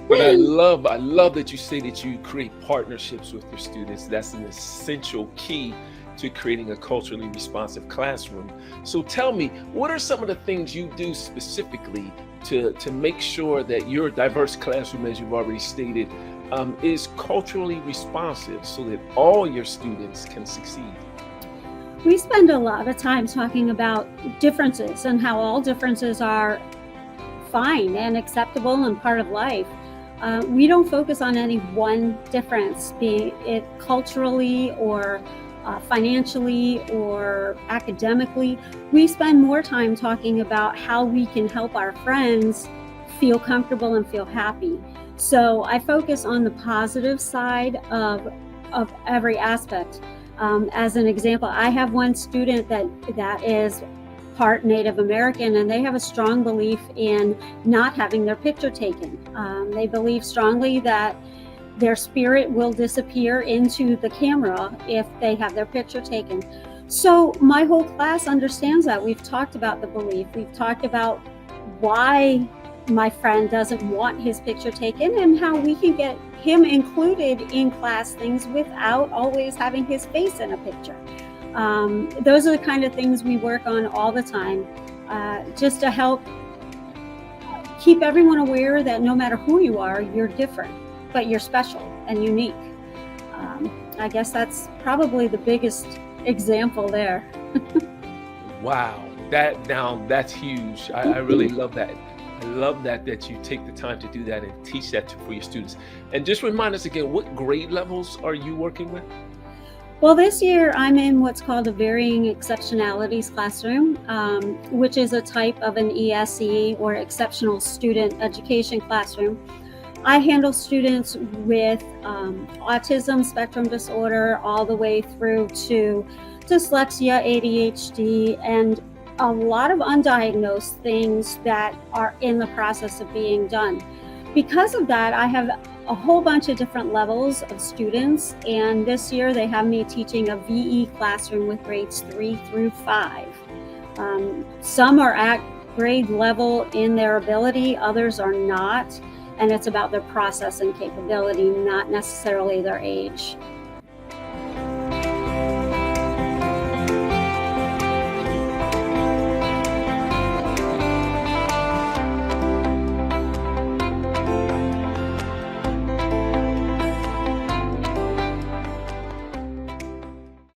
But I love that you say that you create partnerships with your students. That's an essential key to creating a culturally responsive classroom. So tell me, what are some of the things you do specifically to make sure that your diverse classroom, as you've already stated, is culturally responsive so that all your students can succeed? We spend a lot of time talking about differences and how all differences are fine and acceptable and part of life. We don't focus on any one difference, be it culturally or financially or academically. We spend more time talking about how we can help our friends feel comfortable and feel happy. So I focus on the positive side of every aspect. As an example, I have one student that is part Native American, and they have a strong belief in not having their picture taken. They believe strongly that their spirit will disappear into the camera if they have their picture taken. So my whole class understands that. We've talked about the belief. We've talked about why my friend doesn't want his picture taken and how we can get him included in class things without always having his face in a picture. Those are the kind of things we work on all the time, just to help keep everyone aware that no matter who you are, you're different, but you're special and unique. I guess that's probably the biggest example there. Wow, that's huge. I really love that. I love that you take the time to do that and teach that for your students. And just remind us again, what grade levels are you working with? Well, this year I'm in what's called a varying exceptionalities classroom, which is a type of an ESE or exceptional student education classroom. I handle students with autism spectrum disorder all the way through to dyslexia, ADHD, and a lot of undiagnosed things that are in the process of being done. Because of that, I have a whole bunch of different levels of students, and this year they have me teaching a VE classroom with grades 3 through 5. Some are at grade level in their ability, others are not, and it's about their processing capability, not necessarily their age.